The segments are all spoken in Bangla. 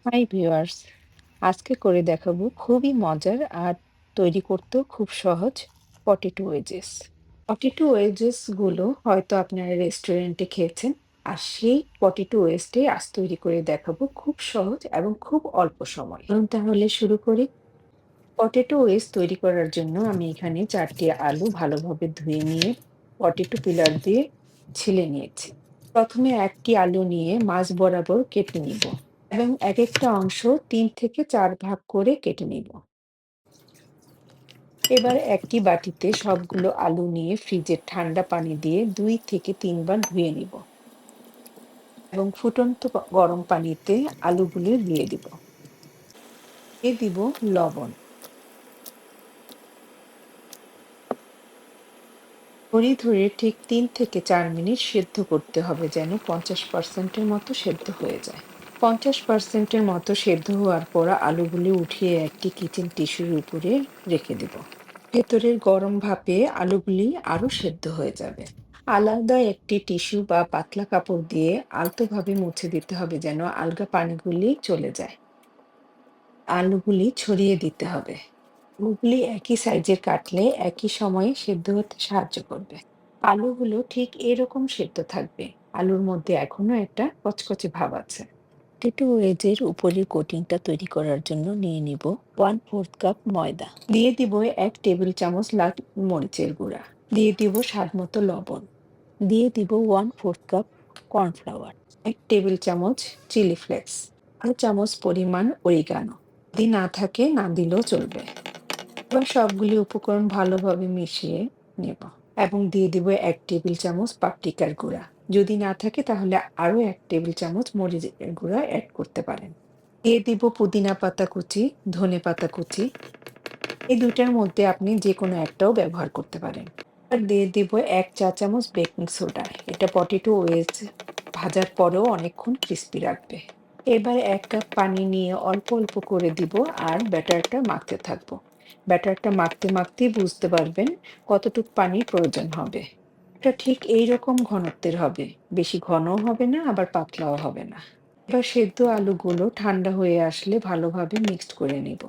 হাই ভিউয়ার্স, আজকে করে দেখাবো খুবই মজার আর তৈরি করতেও খুব সহজ পটেটো ওয়েজেস। পটেটো ওয়েজেস গুলো হয়তো আপনারা রেস্টুরেন্টে খেয়েছেন, আর সেই পটেটো ওয়েজটাই আজ তৈরি করে দেখাবো খুব সহজ এবং খুব অল্প সময়। তাহলে শুরু করি। পটেটো ওয়েজ তৈরি করার জন্য আমি এখানে 4টি আলু ভালোভাবে ধুয়ে নিয়ে পটেটো পিলার দিয়ে ছিলে নিয়েছি। প্রথমে একটি আলু নিয়ে মাঝ বরাবর কেটে নিব এবং একেকটা অংশ ৩ থেকে ৪ ভাগ করে কেটে নিব। এবার একটি বাটিতে সবগুলো আলু নিয়ে ফ্রিজের ঠান্ডা পানি দিয়ে ২ থেকে ৩ বার ধুয়ে নিব এবং ফুটন্ত গরম পানিতে আলুগুলো দিয়ে দিব। দিব লবণ। ধরে ধরে ঠিক ৩ থেকে ৪ মিনিট সেদ্ধ করতে হবে, যেন ৫০% এর মতো সেদ্ধ হয়ে যায়। ৫০% এর মতো সেদ্ধ হওয়ার পর আলুগুলি উঠিয়ে একটি কিচেন টিস্যুর উপরে রেখে দেব। ভেতরের গরম ভাপে আলুগুলি আরো সেদ্ধ হয়ে যাবে। আলাদা একটি টিস্যু বা পাতলা কাপড় দিয়ে আলতোভাবে মুছে দিতে হবে, যেন আলগা পানিগুলি চলে যায়। আলুগুলি ছড়িয়ে দিতে হবে। আলুগুলি একই সাইজের কাটলে একই সময়ে সেদ্ধ হতে সাহায্য করবে। আলুগুলো ঠিক এরকম সেদ্ধ থাকবে। আলুর মধ্যে এখনো একটা কচকচে ভাব আছে। পটেটো ওয়েজের উপরের কোটিংটা তৈরি করার জন্য নিয়ে নিব 1/4 কাপ ময়দা। দিয়ে দিব 1 টেবিল চামচ লাল মরিচের গুঁড়া। দিয়ে দিব স্বাদ মতো লবণ। দিয়ে দিব 1/4 কাপ কর্নফ্লাওয়ার, 1 টেবিল চামচ চিলি ফ্লেক্স, 1 চামচ পরিমাণ অরিগানো। যদি না থাকে না দিলেও চলবে। এবার সবগুলি উপকরণ ভালোভাবে মিশিয়ে নেব এবং দিয়ে দিব 1 টেবিল চামচ পাপরিকার গুঁড়া। যদি না থাকে তাহলে আরো 1 টেবিল চামচ মরিচের গুঁড়া অ্যাড করতে পারেন। দিয়ে দিব পুদিনা পাতা কুচি, ধনে পাতা কুচি। এই দুইটার মধ্যে আপনি যে কোনো একটাও ব্যবহার করতে পারেন। আর দিয়ে দিব 1 চা চামচ বেকিং সোডা। এটা পটেটো ওয়েজ ভাজার পরেও অনেকক্ষণ ক্রিস্পি রাখবে। এবার 1 কাপ পানি নিয়ে অল্প অল্প করে দিব আর ব্যাটারটা মাখতে থাকবো। ব্যাটারটা মাখতে মাখতেই বুঝতে পারবেন কতটুকু পানির প্রয়োজন হবে। এটা ঠিক এইরকম ঘনত্বের হবে। বেশি ঘনও হবে না, আবার পাতলাও হবে না। এবার সেদ্ধ আলুগুলো ঠান্ডা হয়ে আসলে ভালোভাবে মিক্সড করে নিব।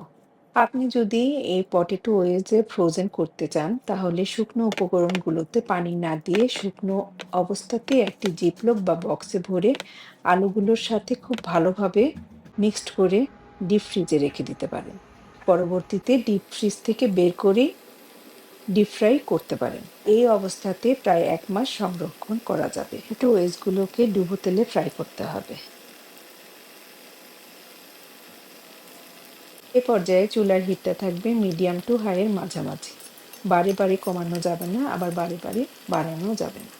আপনি যদি এই পটেটো ওয়েজে ফ্রোজেন করতে চান, তাহলে শুকনো উপকরণগুলোতে পানি না দিয়ে শুকনো অবস্থাতে একটি জিপলক বা বক্সে ভরে আলুগুলোর সাথে খুব ভালোভাবে মিক্সড করে ডিপ ফ্রিজে রেখে দিতে পারেন। পরবর্তীতে ডিপ ফ্রিজ থেকে বের করে ডিপ ফ্রাই করতে পারেন। এই অবস্থাতে প্রায় 1 মাস সংরক্ষণ করা যাবে। পটেটো ওয়েজগুলোকে ডুবো তেলে ফ্রাই করতে হবে। এ পর্যায়ে চুলার হিটটা থাকবে মিডিয়াম টু হাই এর মাঝামাঝি। বারে বারে কমানো যাবে না, আবার বারে বারে বাড়ানো যাবে না।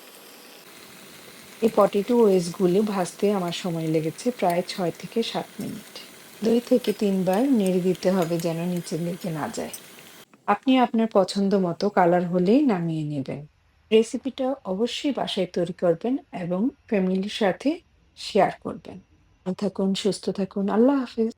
এই পটেটো ওয়েজগুলো ভাজতে আমার সময় লেগেছে প্রায় 6 থেকে 7 মিনিট। 2 থেকে 3 বার নেড়ে দিতে হবে, যেন নিচে লেগে না যায়। আপনি আপনার পছন্দ মতো কালার হলেই নামিয়ে নেবেন। রেসিপিটা অবশ্যই বাসায় তৈরি করবেন এবং ফ্যামিলির সাথে শেয়ার করবেন। ভালো থাকুন, সুস্থ থাকুন। আল্লাহ হাফেজ।